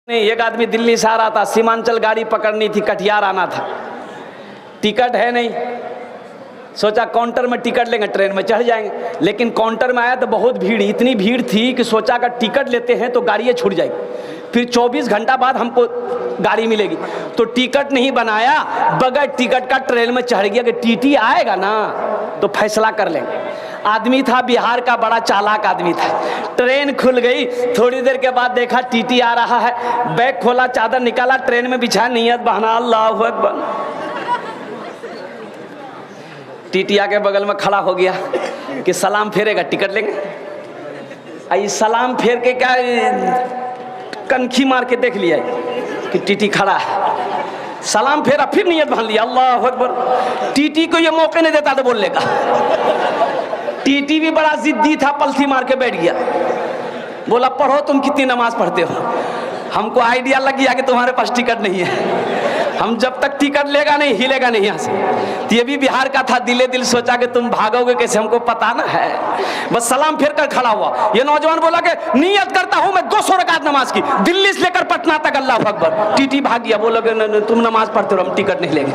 एक आदमी दिल्ली से आ रहा था, सीमांचल गाड़ी पकड़नी थी, कटिहार आना था, टिकट है नहीं, सोचा काउंटर में टिकट लेंगे, ट्रेन में चढ़ जाएंगे। लेकिन काउंटर में आया तो बहुत भीड़, इतनी भीड़ थी कि सोचा अगर टिकट लेते हैं तो गाड़ी छूट जाएगी, फिर 24 घंटा बाद हमको गाड़ी मिलेगी, तो टिकट नहीं बनाया, बगैर टिकट का ट्रेन में चढ़ गया कि टीटी आएगा ना तो फैसला कर लेंगे। आदमी था बिहार का, बड़ा चालाक आदमी था। ट्रेन खुल गई, थोड़ी देर के बाद देखा टीटी आ रहा है, बैग खोला, चादर निकाला, ट्रेन में बिछा, नियत बहाना अल्लाहु अकबर। टीटी आके बगल में खड़ा हो गया कि सलाम फेरेगा, टिकट लेंगे। आई सलाम फेर के क्या कनखी मार के देख लिया कि टीटी खड़ा है, सलाम फेरा, फिर नियत बांध लिया अल्लाहु अकबर। टीटी को ये मौके नहीं देता था बोलने का। टीटी भी बड़ा जिद्दी था, पलथी मार के बैठ गया, बोला पढ़ो तुम कितनी नमाज पढ़ते हो। हमको आइडिया लग गया कि तुम्हारे पास टिकट नहीं है, हम जब तक टिकट लेगा नहीं हिलेगा नहीं यहाँ से। तो ये भी बिहार का था, दिले दिल सोचा कि तुम भागोगे कैसे, हमको पता ना है। बस सलाम फेर कर खड़ा हुआ। ये नौजवान बोला कि नियत करता हूँ मैं 200 रकात नमाज की, दिल्ली से लेकर पटना तक, अल्लाह अकबर। टीटी भाग गया, बोलोगे तुम नमाज पढ़ते हो, हम टिकट नहीं लेंगे।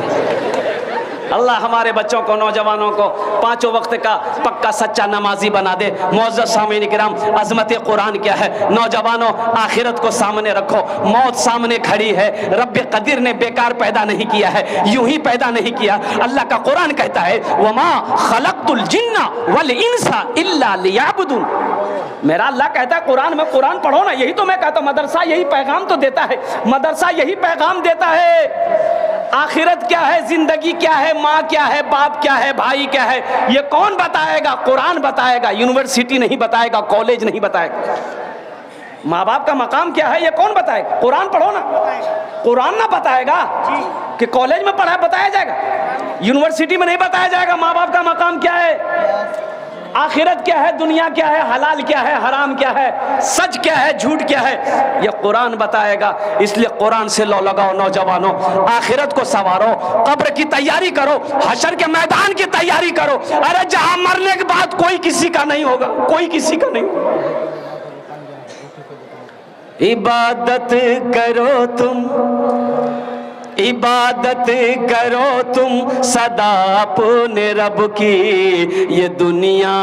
अल्लाह हमारे बच्चों को, नौजवानों को 5 वक्त का पक्का सच्चा नमाजी बना दे। मुअज़्ज़ज़ सामीन किराम, अज़मत कुरान क्या है? नौजवानों, आखिरत को सामने रखो, मौत सामने खड़ी है। रब कदीर ने बेकार पैदा नहीं किया है, यूं ही पैदा नहीं किया। अल्लाह का कुरान कहता है वमा खलक़तुल जिन्ना वल इंसा इल्ला लियअबुदून। मेरा अल्लाह कहता है कुरान में, कुरान पढ़ो ना, यही तो मैं कहता हूँ। मदरसा यही पैगाम तो देता है, मदरसा यही पैगाम देता है। आखिरत क्या है, जिंदगी क्या है, माँ क्या है, बाप क्या है, भाई क्या है, ये कौन बताएगा? कुरान बताएगा। यूनिवर्सिटी नहीं बताएगा, कॉलेज नहीं बताएगा। माँ बाप का मकाम क्या है ये कौन बताएगा? कुरान पढ़ो ना, कुरान ना बताएगा कि कॉलेज में पढ़ा बताया जाएगा, यूनिवर्सिटी में नहीं बताया जाएगा माँ बाप का मकाम क्या है, आखिरत क्या है, दुनिया क्या है, हलाल क्या है, हराम क्या है, सच क्या है, झूठ क्या है, ये कुरान बताएगा। इसलिए कुरान से लो लगाओ नौजवानों, आखिरत को संवारो, कब्र की तैयारी करो, हशर के मैदान की तैयारी करो। अरे जहां मरने के बाद कोई किसी का नहीं होगा, कोई किसी का नहीं होगा। इबादत करो तुम, इबादत करो तुम सदा अपने रब की, ये दुनिया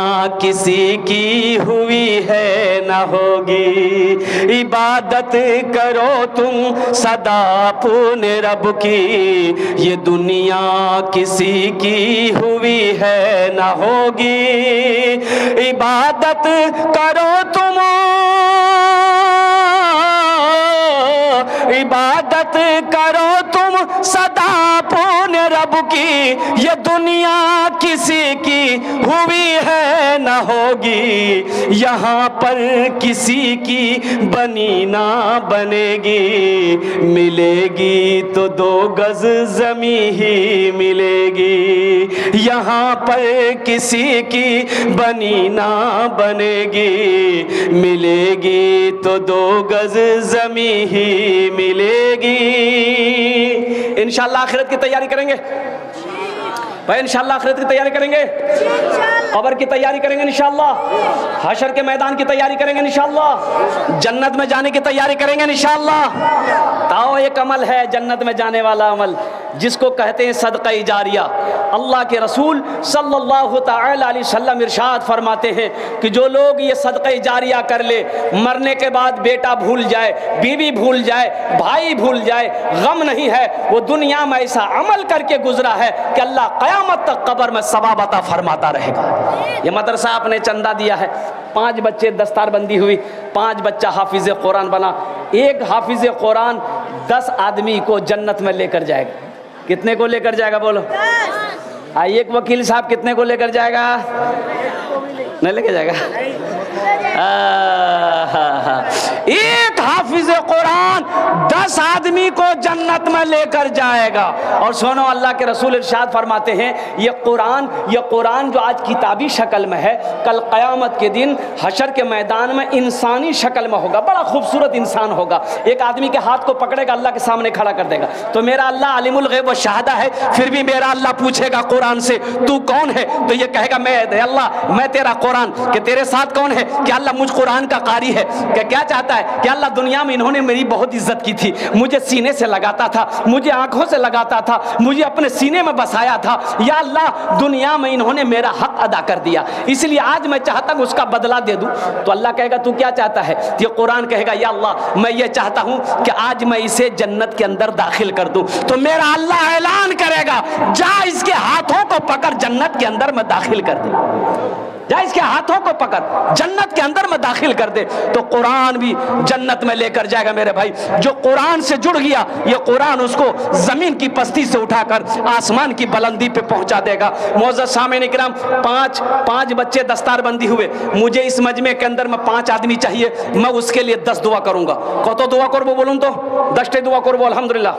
किसी की हुई है ना होगी। इबादत करो तुम सदा अपने रब की, ये दुनिया किसी की हुई है ना होगी। इबादत करो तुम, इबादत करो तुम सदा अपने रब की, ये दुनिया किसी की हुई है न होगी। यहाँ पर किसी की बनी ना बनेगी, मिलेगी तो 2 गज जमी ही मिलेगी। यहाँ पर किसी की बनी ना बनेगी, मिलेगी तो 2 गज जमी ही मिलेगी। इंशाअल्लाह आखिरत की तैयारी करेंगे भाई, इंशाअल्लाह आखिरत की तैयारी करेंगे, कब्र की तैयारी करेंगे इंशाअल्लाह, हशर के मैदान की तैयारी करेंगे इंशाअल्लाह, जन्नत में जाने की तैयारी करेंगे इंशाअल्लाह। ताओ एक अमल है जन्नत में जाने वाला अमल, जिसको कहते हैं सदका जारिया। अल्लाह के रसूल सल्लल्लाहु तआला अलैहि वसल्लम इरशाद फरमाते हैं कि जो लोग ये सदका जारिया कर ले, मरने के बाद बेटा भूल जाए, बीवी भूल जाए, भाई भूल जाए, गम नहीं है, वो दुनिया में ऐसा अमल करके गुजरा है कि अल्लाह क़यामत तक कब्र में सवाब अता फरमाता रहेगा। ये मदरसा आपने चंदा दिया है, 5 बच्चे दस्तारबंदी हुई, 5 बच्चा हाफिज कुरान बना। एक हाफिज कुरान 10 आदमी को जन्नत में लेकर जाएगा। कितने को लेकर जाएगा बोलो? एक वकील साहब कितने को लेकर जाएगा? नहीं लेकर जाएगा। एक हाफिज कुरान 10 आदमी को जन्नत में लेकर जाएगा। और सुनो, अल्लाह के रसूल इरशाद फरमाते हैं ये कुरान जो आज किताबी शक्ल में है, कल क़यामत के दिन हशर के मैदान में इंसानी शक्ल में होगा, बड़ा खूबसूरत इंसान होगा। एक आदमी के हाथ को पकड़ेगा, अल्लाह के सामने खड़ा कर देगा। तो मेरा अल्लाह अलीमुल गैब व शहादा है, फिर भी मेरा अल्लाह पूछेगा कुरान से तू कौन है? तो ये कहेगा मैं अल्लाह, मैं तेरा कुरान। कि तेरे साथ कौन है? कि अल्लाह मुझ कुरान का कारी है। कि क्या चाहता है? कि अल्लाह दुनिया दुनिया में इन्होंने मेरी बहुत इज्जत की थी, मुझे सीने से लगाता था, मुझे आंखों से लगाता था, मुझे अपने सीने में बसाया था। या अल्लाह, दुनिया में इन्होंने मेरा हक अदा कर दिया, इसलिए आज मैं चाहता हूँ उसका बदला दे दूँ। तो अल्लाह कहेगा तू क्या चाहता है? ये कुरान कहेगा या अल्लाह, मैं ये चाहता हूँ कि आज मैं इसे जन्नत के अंदर दाखिल कर दूँ। तो मेरा अल्लाह ऐलान करेगा, जा इसके हाथों को पकड़ जन्नत के अंदर मैं दाखिल कर दे, जा इसके हाथों को पकड़ जन्नत के अंदर में दाखिल कर दे। तो कुरान भी जन्नत में लेकर जाएगा मेरे भाई। जो कुरान से जुड़ गया, ये कुरान उसको जमीन की पस्ती से उठाकर आसमान की बुलंदी पे पहुंचा देगा। मोअज़्ज़ज़ सामईन इकराम, पांच बच्चे दस्तारबंदी हुए, मुझे इस मजमे के अंदर में 5 आदमी चाहिए, मैं उसके लिए 10 दुआ करूंगा। कत दुआ करबो बोलून तो 10 दुआ करबो। अल्हम्दुलिल्लाह